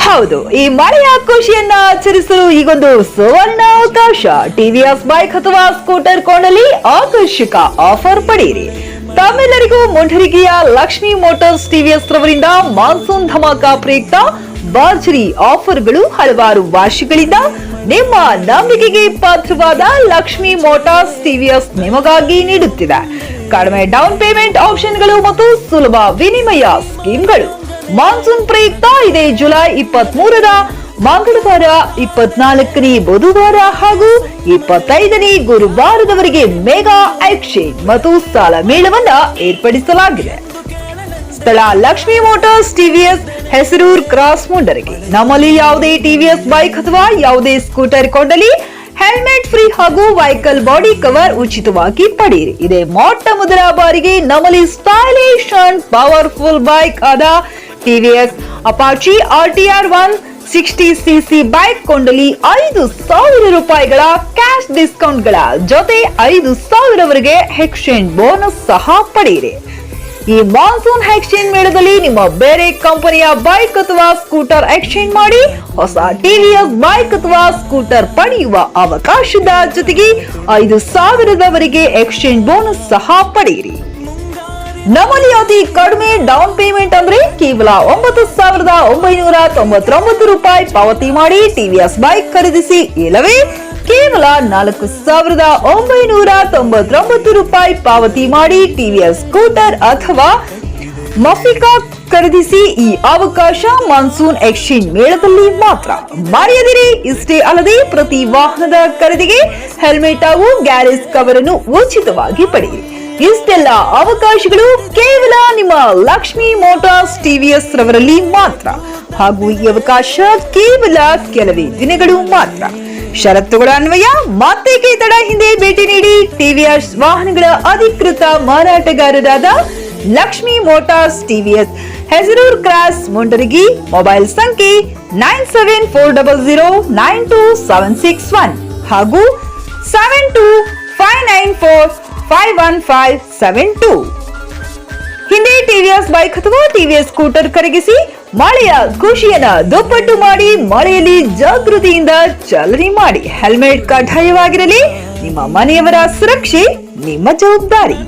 ಹೌದು, ಈ ಮಳೆಯ ಖುಷಿಯನ್ನ ಆಚರಿಸಲು ಈಗೊಂದು ಸುವರ್ಣ ಅವಕಾಶ. ಟಿವಿಎಸ್ ಬೈಕ್ ಅಥವಾ ಸ್ಕೂಟರ್ ಕೊಂಡಲ್ಲಿ ಆಕರ್ಷಕ ಆಫರ್ ಪಡೆಯಿರಿ. ತಮ್ಮೆಲ್ಲರಿಗೂ ಮುಂಡರಗಿಯ ಲಕ್ಷ್ಮಿ ಮೋಟಾರ್ಸ್ ಟಿವಿಎಸ್ ರವರಿಂದ ಮಾನ್ಸೂನ್ ಧಮಾಕ ಪ್ರಯುಕ್ತ ಭರ್ಜರಿ ಆಫರ್ಗಳು ಹಲವಾರು ವರ್ಷಗಳಿಂದ ನಿಮ್ಮ ನಂಬಿಕೆಗೆ ಪಾತ್ರವಾದ ಲಕ್ಷ್ಮಿ ಮೋಟಾರ್ಸ್ ಟಿವಿಎಸ್ ನಿಮಗಾಗಿ ನೀಡುತ್ತಿದೆ. ಕಡಿಮೆ ಡೌನ್ ಪೇಮೆಂಟ್ ಆಪ್ಷನ್ಗಳು ಮತ್ತು ಸುಲಭ ವಿನಿಮಯ ಸ್ಕೀಮ್ಗಳು. ಮಾನ್ಸೂನ್ ಪ್ರಯುಕ್ತ ಇದೇ ಜುಲೈ 23ರ ಮಂಗಳವಾರ, 24ನೇ ಬುಧವಾರ ಹಾಗೂ 25ನೇ ಗುರುವಾರದವರೆಗೆ ಮೆಗಾ ಎಕ್ಸ್ಚೇಂಜ್ ಮತ್ತು ಸಾಲ ಮೇಳವನ್ನ ಏರ್ಪಡಿಸಲಾಗಿದೆ. ಸ್ಥಳ Lakshmi motors TVS, Hesarur cross, Mundargi. ನಮ್ಮಲ್ಲಿ ಯಾವುದೇ ಟಿವಿಎಸ್ ಬೈಕ್ ಅಥವಾ ಯಾವುದೇ ಸ್ಕೂಟರ್ ಕೊಂಡಲ್ಲಿ ಹೆಲ್ಮೆಟ್ ಫ್ರೀ ಹಾಗೂ ವೆಹಿಕಲ್ ಬಾಡಿ ಕವರ್ ಉಚಿತವಾಗಿ ಪಡೆಯಿರಿ. ಇದೇ ಮೊಟ್ಟ ಮೊದಲ ಬಾರಿಗೆ ನಮ್ಮಲ್ಲಿ ಸ್ಟೈಲಿಶ್ ಅಂಡ್ ಪವರ್ಫುಲ್ ಬೈಕ್ ಆದ TVS Apache RTR 160cc bike ಕೊಂಡಲ್ಲಿ 5,000 ರೂಪಾಯಿಗಳ ಕ್ಯಾಶ್ ಡಿಸ್ಕೌಂಟ್ ಗಳ ಜೊತೆ 5,000ವರೆಗೆ ಎಕ್ಸ್ಚೇಂಜ್ ಬೋನಸ್ ಸಹ ಪಡೆಯಿರಿ. ಈ ಮಾನ್ಸೂನ್ ಎಕ್ಸ್ಚೇಂಜ್ ಮೇಳದಲ್ಲಿ ನಿಮ್ಮ ಬೇರೆ ಕಂಪನಿಯ ಬೈಕ್ ಅಥವಾ ಸ್ಕೂಟರ್ ಎಕ್ಸ್ಚೇಂಜ್ ಮಾಡಿ ಹೊಸ ಟಿವಿಎಸ್ ಬೈಕ್ ಅಥವಾ ಸ್ಕೂಟರ್ ಪಡೆಯುವ ಅವಕಾಶದ ಜೊತೆಗೆ 5,000ವರೆಗೆ ಎಕ್ಸ್ಚೇಂಜ್ ಬೋನಸ್ ಸಹ ಪಡೆಯಿರಿ. ನಮ್ಮಲ್ಲಿ ಅತಿ ಕಡಿಮೆ ಡೌನ್ ಪೇಮೆಂಟ್ ಅಂದ್ರೆ ಕೇವಲ 9,999 ರೂಪಾಯಿ ಪಾವತಿ ಮಾಡಿ ಟಿವಿಎಸ್ ಬೈಕ್ ಖರೀದಿಸಿ, ಇಲ್ಲವೇ ಕೇವಲ 4,999 ರೂಪಾಯಿ ಪಾವತಿ ಮಾಡಿ ಟಿವಿಎಸ್ ಸ್ಕೂಟರ್ ಅಥವಾ ಮಫಿಕಾ ಖರೀದಿಸಿ. ಈ ಅವಕಾಶ ಮಾನ್ಸೂನ್ ಎಕ್ಸ್ಚೇಂಜ್ ಮೇಳದಲ್ಲಿ ಮಾತ್ರ. ಮರೆಯದಿರಿ. ಇಷ್ಟೇ ಅಲ್ಲದೆ ಪ್ರತಿ ವಾಹನದ ಖರೀದಿಗೆ ಹೆಲ್ಮೆಟ್ ಹಾಗೂ ಗ್ಯಾರೇಜ್ ಕವರ್ ಅನ್ನು ಉಚಿತವಾಗಿ ಪಡೆಯಿರಿ. ಇಷ್ಟೆಲ್ಲ ಅವಕಾಶಗಳು ಕೇವಲ ನಿಮ್ಮ ಲಕ್ಷ್ಮಿ ಮೋಟಾರ್ಸ್ ಟಿವಿಎಸ್ ರವರಲ್ಲಿ ಮಾತ್ರ, ಹಾಗೂ ಈ ಅವಕಾಶ ಕೇವಲ ಕೆಲವೇ ದಿನಗಳು ಮಾತ್ರ. ಷರತ್ತುಗಳ ಅನ್ವಯ. ಮತ್ತೇಕೆ ತಡ, ಹಿಂದೆ ಭೇಟಿ ನೀಡಿ ಟಿವಿಎಸ್ ವಾಹನಗಳ ಅಧಿಕೃತ ಮಾರಾಟಗಾರರಾದ Lakshmi motors TVS, Hesarur cross, Mundargi. Mobile ಸಂಖ್ಯೆ 9740092761 ಹಾಗೂ 7259451572. ಹಿಂದೆ ಟಿವಿಎಸ್ ಬೈಕ್ ಅಥವಾ ಟಿವಿಎಸ್ ಸ್ಕೂಟರ್ ಖರೀದಿಸಿ, ಮಳೆಯ ಖುಷಿಯನ್ನ ದುಪ್ಪಟ್ಟು ಮಾಡಿ, ಮಳೆಯಲ್ಲಿ ಜಾಗೃತಿಯಿಂದ ಚಾಲನೆ ಮಾಡಿ. ಹೆಲ್ಮೆಟ್ ಕಡ್ಡಾಯವಾಗಿರಲಿ. ನಿಮ್ಮ ಮನೆಯವರ ಸುರಕ್ಷೆ ನಿಮ್ಮ ಜವಾಬ್ದಾರಿ.